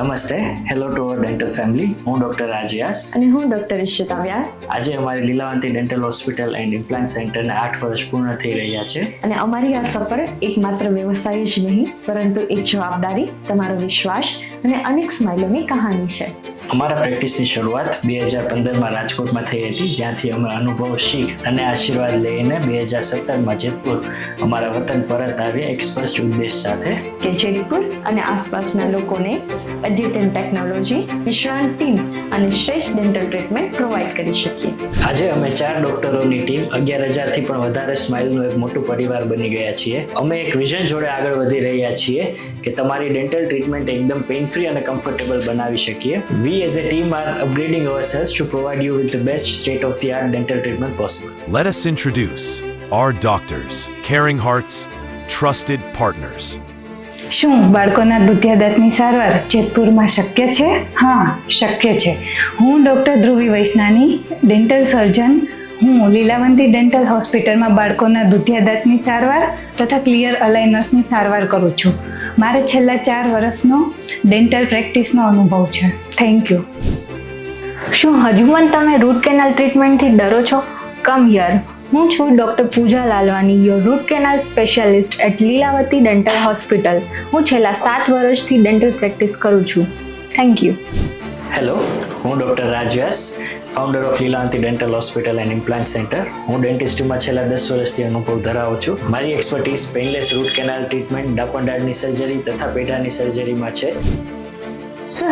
નમસ્તે, hello to our dental family. હું doctor Raj વ્યાસ અને હું ડોક્ટર ઈશિતા વ્યાસ. આજે અમારી લીલાવંતી ડેન્ટલ હોસ્પિટલ એન્ડ ઇમ્પ્લાન્ટ સેન્ટરને 8 વર્ષ પૂર્ણ થઈ રહ્યા છે. અને અમારી આ સફર એક માત્ર વ્યવસાય જ નહીં, પરંતુ એક જવાબદારી, તમારો વિશ્વાસ અને અનેક સ્માઇલોની કહાની છે. અમારા પ્રેક્ટિસની શરૂઆત 2015માં રાજકોટમાં થઈ હતી, જ્યાંથી અમે અનુભવ, શીખ અને આશીર્વાદ લઈને 2017માં જેતપુર અમારા વતન પરત આવ્યા, એક સ્પષ્ટ ઉદ્દેશ સાથે કે જેતપુર અને આસપાસના લોકોને અદ્યતન ટેકનોલોજી, નિષ્ણાત ટીમ અને શ્રેષ્ઠ ડેન્ટલ ટ્રીટમેન્ટ પ્રોવાઈડ કરી શકીએ. આજે અમે 4 ડોક્ટરોની ટીમ 11,000થી પણ વધારે સ્માઇલનું એક મોટું પરિવાર બની ગયા છીએ. અમે એક વિઝન જોડે આગળ વધી રહ્યા છીએ કે તમારી ડેન્ટલ ટ્રીટમેન્ટ એકદમ પેઇન ફ્રી અને કમ્ફર્ટેબલ બનાવી શકીએ. We as a team are upgrading ourselves to provide you with the best state-of-the-art dental treatment possible. Let us introduce our doctors, caring hearts, trusted partners. શું બાળકોના દુધિયા દાંતની સારવાર જેતપુરમાં શક્ય છે? હા, શક્ય છે. હું ડૉક્ટર ધ્રુવી વૈષ્ણાની, ડેન્ટલ સર્જન. હું લીલાવંતી ડેન્ટલ હોસ્પિટલમાં બાળકોના દુધિયા દાંતની સારવાર તથા ક્લિયર અલાઇનર્સની સારવાર કરું છું. મારે છેલ્લા 4 વર્ષનો ડેન્ટલ પ્રેક્ટિસનો અનુભવ છે. Thank you. શું હજુ પણ તમે રૂટ કેનાલ ટ્રીટમેન્ટથી ડરો છો? Come here. હું છું doctor Puja Lalwani, your root canal specialist at Lilavati dental hospital. હું છેલ્લા 7 વર્ષથી ડેન્ટલ પ્રેક્ટિસ કરું છું. Thank you. હેલો, હું doctor Raj Vyas, founder of Lilavanti dental hospital and implant centre. હું ડેન્ટિસ્ટમાં છેલ્લા 10 વર્ષથી અનુભવ ધરાવું છું. મારી expertise painless root canal treatment, ડાપણ દાઢની સર્જરી તથા પેઢાની સર્જરીમાં છે.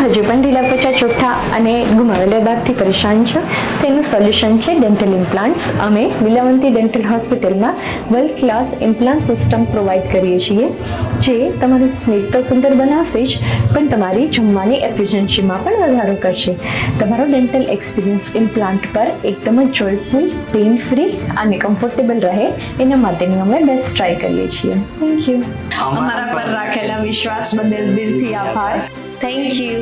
હજુ પણ ઢીલા પચા ચોખ્ઠા અને ગુમાવેલા દાંતથી પરેશાન છો? તેનું સોલ્યુશન છે ડેન્ટલ ઇમ્પ્લાન્ટ્સ. અમે લીલાવંતી ડેન્ટલ હોસ્પિટલમાં world class implant system provide કરીએ છીએ, જે તમારું સ્મિત તો સુંદર બનાવશે જ, પણ તમારી જમવાની એફિશિયન્સીમાં પણ વધારો કરશે. તમારો ડેન્ટલ એક્સપિરિયન્સ ઇમ્પ્લાન્ટ પર એકદમ જ જોયફુલ, પેઇન ફ્રી અને કમ્ફર્ટેબલ રહે, એના માટેની અમે બેસ્ટ ટ્રાય કરીએ છીએ. Thank you. અમારા પર રાખેલા વિશ્વાસ બદલ દિલથી આભાર. Thank you.